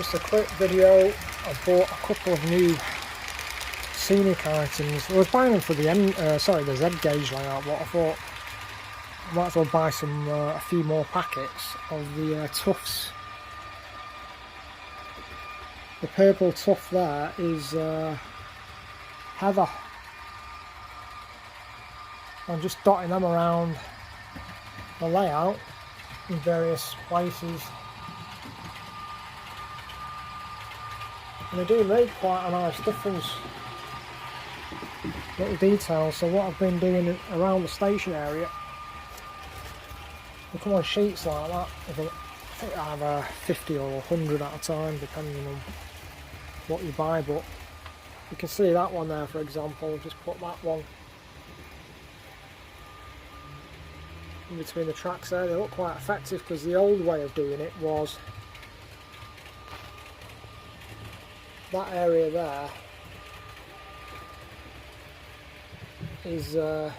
just a quick video. I bought a couple of new Scenic Items. I was buying them for the the Z gauge layout, but I thought I might as well buy a few more packets of the tufts. The purple tuft there is heather. I'm just dotting them around the layout in various places. And they do make quite a nice difference, little details. So what I've been doing around the station area, they come on sheets like that. I think I have 50 or 100 at a time, depending on what you buy. But you can see that one there, for example. I've just put that one in between the tracks there. They look quite effective, because the old way of doing it was that area there is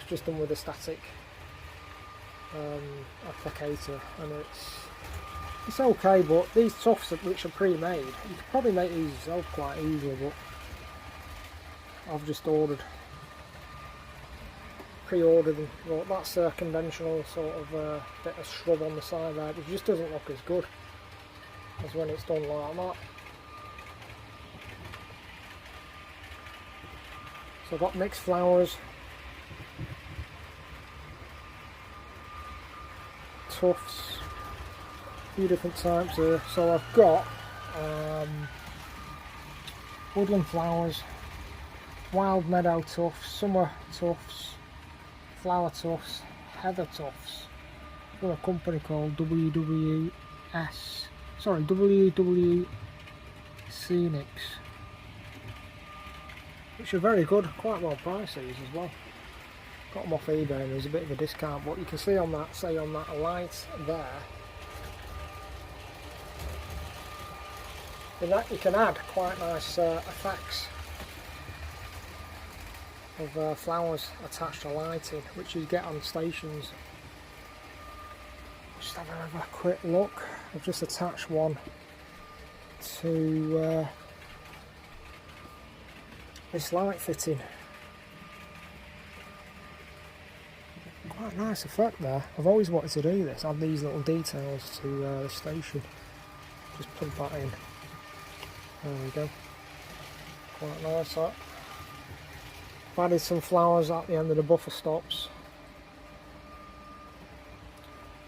just done with a static applicator, and it's okay. But these tufts, which are pre-made, you could probably make these yourself quite easily, but I've just pre-ordered them. But that's a conventional sort of bit of shrub on the side there, which just doesn't look as good as when it's done like that. So I've got mixed flowers, tufts, a few different types here. So I've got woodland flowers, wild meadow tufts, summer tufts, flower tufts, heather tufts, from a company called WW Scenics, which are very good, quite well priced these as well. Got them off eBay and there's a bit of a discount, but you can see on that, say on that light there, you can add quite nice effects of flowers attached to lighting, which you get on stations. Just have a quick look. I've just attached one to this light fitting. Quite a nice effect there. I've always wanted to do this, add these little details to the station. Just plug that in. There we go. Quite nice that. I've added some flowers at the end of the buffer stops,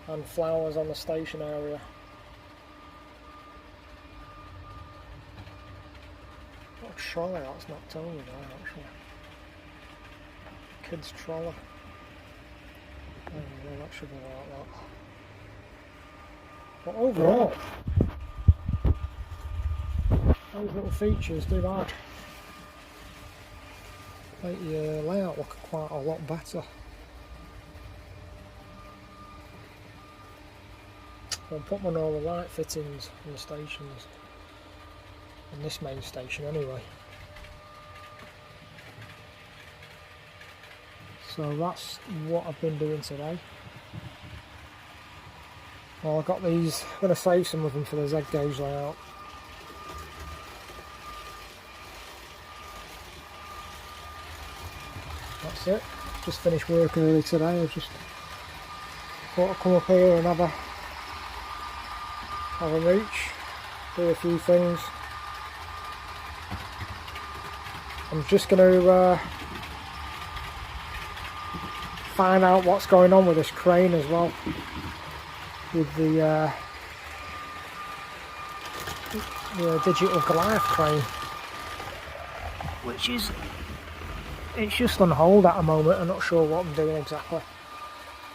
and flowers on the station area. What trolley that's not telling you now, actually. Kids trolley. There we go, that should be like that. But overall, those little features do add, make your layout look quite a lot better. I'll put on all the light fittings in the stations, in this main station anyway. So that's what I've been doing today. Well, I've got these, I'm going to save some of them for the Z gauge layout. That's it. Just finished work early today. I just thought I'd come up here and have a mooch, do a few things. I'm just going to find out what's going on with this crane as well, with the digital Goliath crane, which is, it's just on hold at the moment. I'm not sure what I'm doing exactly.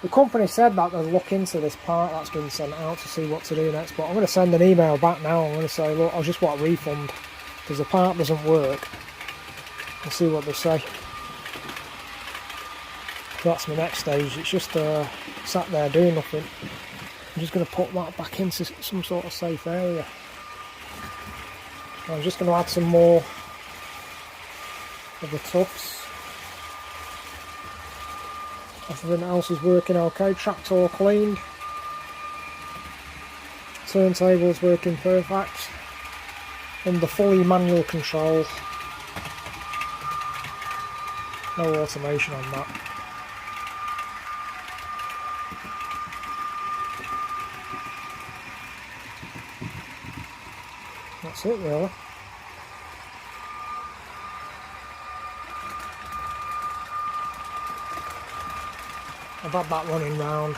The company said that they'll look into this part that's been sent out to see what to do next, but I'm going to send an email back now. I'm going to say, look, I just want a refund because the part doesn't work, and see what they say. That's my next stage. It's just sat there doing nothing. I'm just going to put that back into some sort of safe area. I'm just going to add some more of the tufts. Everything else is working okay. Tractor cleaned. Turntable's working perfect. under fully manual control. No automation on that. That's it really. I've had that running round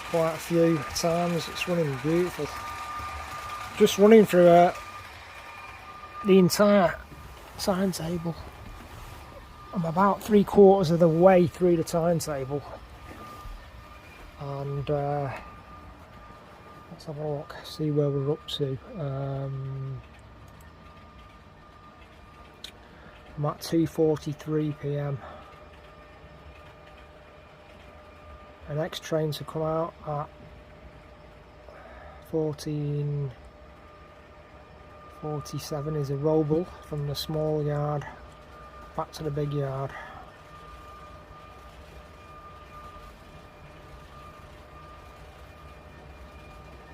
quite a few times. It's running beautiful. Just running through the entire timetable. I'm about 3/4 of the way through the timetable, and let's have a look, see where we're up to. I'm at 2:43 PM. The next train to come out at 14:47 is a roble from the small yard back to the big yard.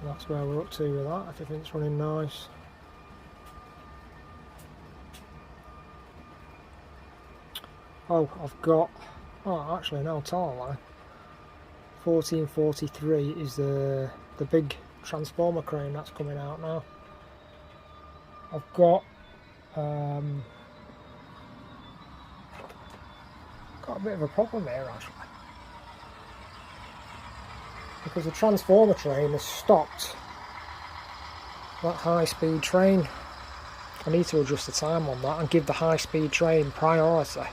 And that's where we're up to with that. Everything's running nice. Oh, I've got, oh actually no, tell a lie. 14:43 is the big transformer crane that's coming out now. I've got a bit of a problem here actually, because the transformer train has stopped that high-speed train. I need to adjust the time on that and give the high-speed train priority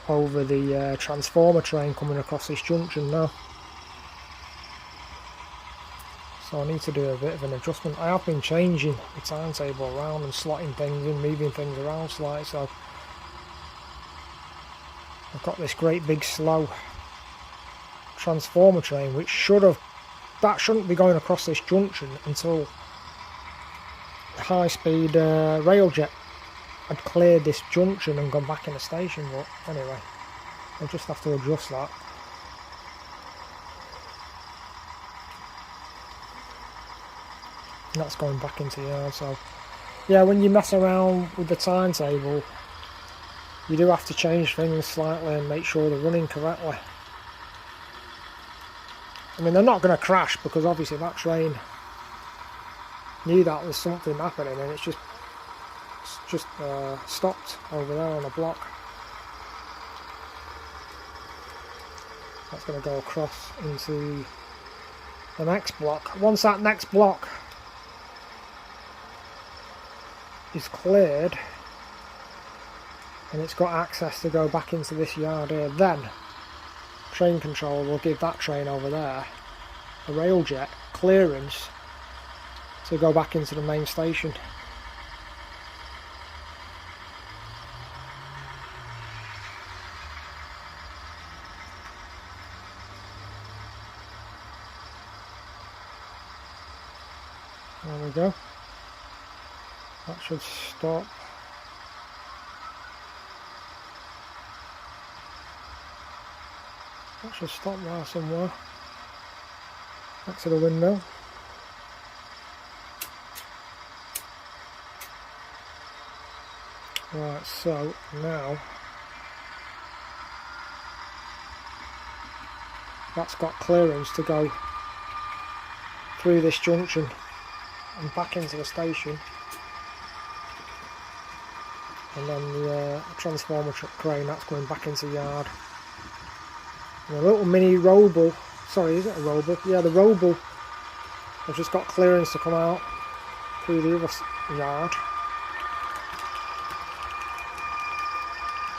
over the transformer train coming across this junction now. So I need to do a bit of an adjustment. I have been changing the timetable around and slotting things in, moving things around slightly, so I've got this great big slow transformer train which shouldn't be going across this junction until the high-speed railjet had cleared this junction and gone back in the station. But anyway, I'll just have to adjust that. And that's going back into yard. So yeah, when you mess around with the timetable, you do have to change things slightly and make sure they're running correctly. I mean, they're not going to crash because obviously that train knew that there's something happening, and it's just stopped over there on a block. That's going to go across into the next block. Once that next block is cleared and it's got access to go back into this yard here, then train control will give that train over there a railjet clearance to go back into the main station. There we go. That should stop. That should stop there somewhere. Back to the window. Right, so now that's got clearance to go through this junction and back into the station, and then the transformer crane, that's going back into yard. And a little mini roble, sorry, is it a roble? Yeah, the roble has just got clearance to come out through the other yard.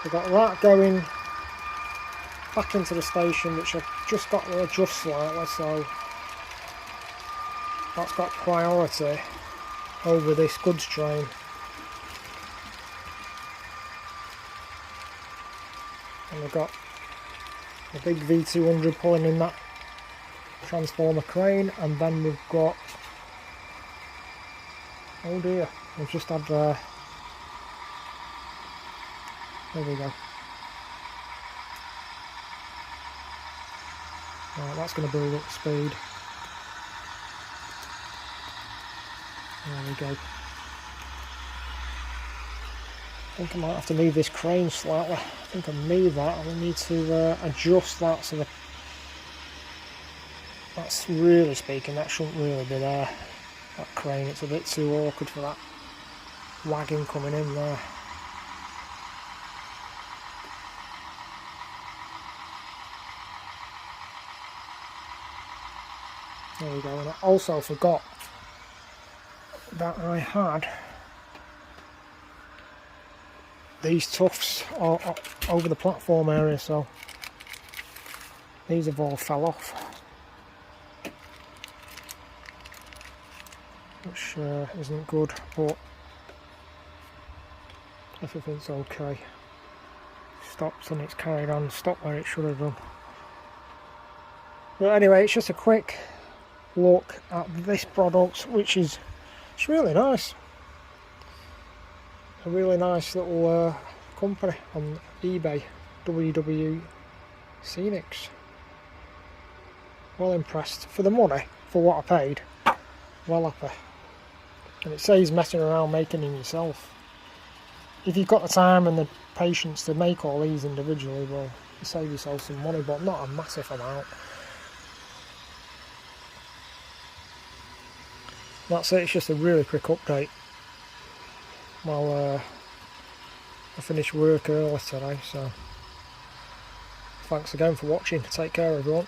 We've got that going back into the station, which I've just got to adjust slightly, so that's got priority over this goods train. And we've got the big V200 pulling in that transformer crane, and then we've got, oh dear, we've just had there we go. Right, that's going to build up speed. There we go. I think I might have to move this crane slightly. I think I'll move that. I will need to adjust that so that's really speaking, that shouldn't really be there. That crane, it's a bit too awkward for that wagon coming in there. There we go. And I also forgot that I had these tufts over the platform area, so these have all fell off, which isn't good, but everything's okay. Stopped and it's carried on, stopped where it should have done. But anyway, it's just a quick look at this product, which is, it's really nice. A really nice little company on eBay, WW Scenics. Well impressed. For the money, for what I paid, well happy. And it saves messing around making them yourself. If you've got the time and the patience to make all these individually, well, you save yourself some money, but not a massive amount. That's it, it's just a really quick update. Well, I finished work early today, so thanks again for watching. Take care, everyone.